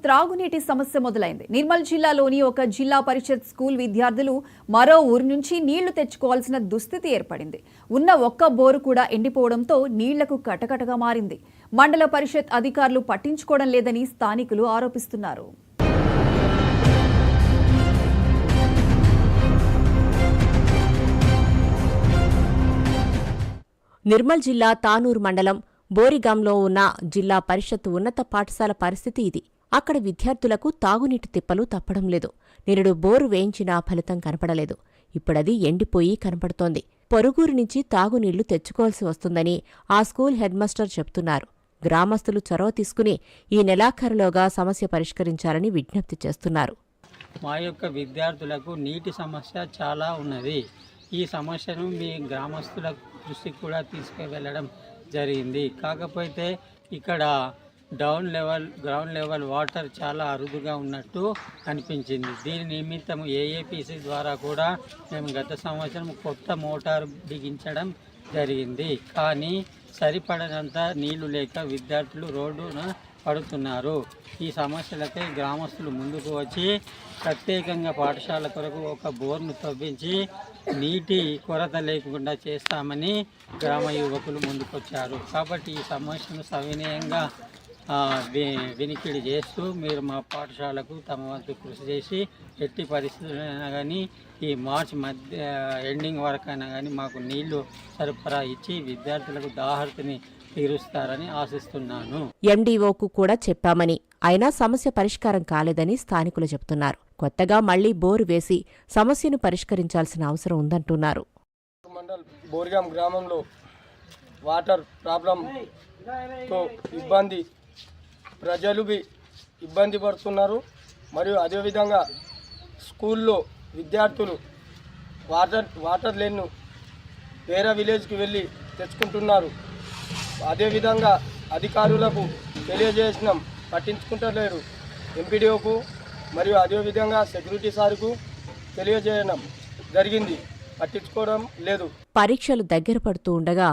త్రాగునీటి సమస్య మొదలైంది. నిర్మల్ జిల్లాలోని ఒక జిల్లా పరిషత్ స్కూల్ విద్యార్థులు మరో ఊరు నుంచి నీళ్లు తెచ్చుకోవాల్సిన దుస్థితి ఏర్పడింది. ఉన్న ఒక్క బోరు కూడా ఎండిపోవడంతో నీళ్లకు కటకటగా మారింది. మండల పరిషత్ అధికారులు పట్టించుకోవడం లేదని స్థానికులు ఆరోపిస్తున్నారు. నిర్మల్ జిల్లా తానూరు మండలం బోరిగాంలో ఉన్న జిల్లా పరిషత్ ఉన్నత పాఠశాల పరిస్థితి ఇది. అక్కడ విద్యార్థులకు తాగునీటి తిప్పలు తప్పడం లేదు. నిరుడు బోరు వేయించినా ఫలితం కనపడలేదు. ఇప్పుడది ఎండిపోయి కనపడుతోంది. పొరుగురు నుంచి తాగునీళ్లు తెచ్చుకోవాల్సి వస్తుందని ఆ స్కూల్ హెడ్మాస్టర్ చెప్తున్నారు. గ్రామస్తులు చొరవ తీసుకుని ఈ నెలాఖరులోగా సమస్య పరిష్కరించాలని విజ్ఞప్తి చేస్తున్నారు. మా యొక్క విద్యార్థులకు నీటి సమస్య చాలా ఉన్నది. ఈ సమస్యను మీ గ్రామస్తుల దృష్టికి కూడా తీసుకువెళ్ళడం జరిగింది. కాకపోతే ఇక్కడ గ్రౌండ్ లెవెల్ వాటర్ చాలా అరుదుగా ఉన్నట్టు అనిపించింది. దీని నిమిత్తం ఏఏపీసీ ద్వారా కూడా మేము గత సంవత్సరం కొత్త మోటార్ బిగించడం జరిగింది. కానీ సరిపడనంత నీళ్లు లేక విద్యార్థులు రోడ్డున పడుతున్నారు. ఈ సమస్యలకై గ్రామస్తులు ముందుకు వచ్చి ప్రత్యేకంగా పాఠశాల కొరకు ఒక బోర్ను తవ్వించి నీటి కొరత లేకుండా చేస్తామని గ్రామ యువకులు ముందుకొచ్చారు. కాబట్టి ఈ సమస్యను సవినయంగా వినికిడి చేస్తూ మీరు మా పాఠశాలకు తమ వంతు కృషి చేసి ఎట్టి పరిస్థితులైనా కానీ ఈ మార్చి మధ్య ఎండింగ్ వరకైనా కానీ మాకు నీళ్లు సరఫరా ఇచ్చి విద్యార్థులకు దాహర్తిని తీరుస్తారని ఆశిస్తున్నాను. ఎండీఓకు కూడా చెప్పామని, అయినా సమస్య పరిష్కారం కాలేదని స్థానికులు చెబుతున్నారు. కొత్తగా మళ్లీ బోరు వేసి సమస్యను పరిష్కరించాల్సిన అవసరం ఉందంటున్నారు. మండల్ బోరిగాం గ్రామంలో వాటర్ ప్రాబ్లంతో ప్రజలు ఇబ్బంది పడుతున్నారు. మరియు అదేవిధంగా స్కూల్లో విద్యార్థులు వాటర్ లేను వేరే విలేజ్కి వెళ్ళి తెచ్చుకుంటున్నారు. అదేవిధంగా అధికారులకు తెలియజేసినాం, పట్టించుకుంటలేరు. ఎంపీడీఓకు మరియు అదేవిధంగా సెక్యూరిటీ సార్కు తెలియజేయడం జరిగింది, పట్టించుకోవడం లేదు. పరీక్షలు దగ్గర పడుతూ ఉండగా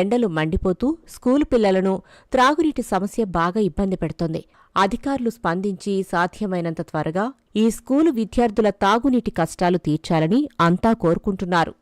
ఎండలు మండిపోతూ స్కూలు పిల్లలను త్రాగునీటి సమస్య బాగా ఇబ్బంది పెడుతోంది. అధికారులు స్పందించి సాధ్యమైనంత త్వరగా ఈ స్కూలు విద్యార్థుల తాగునీటి కష్టాలు తీర్చాలని అంతా కోరుకుంటున్నారు.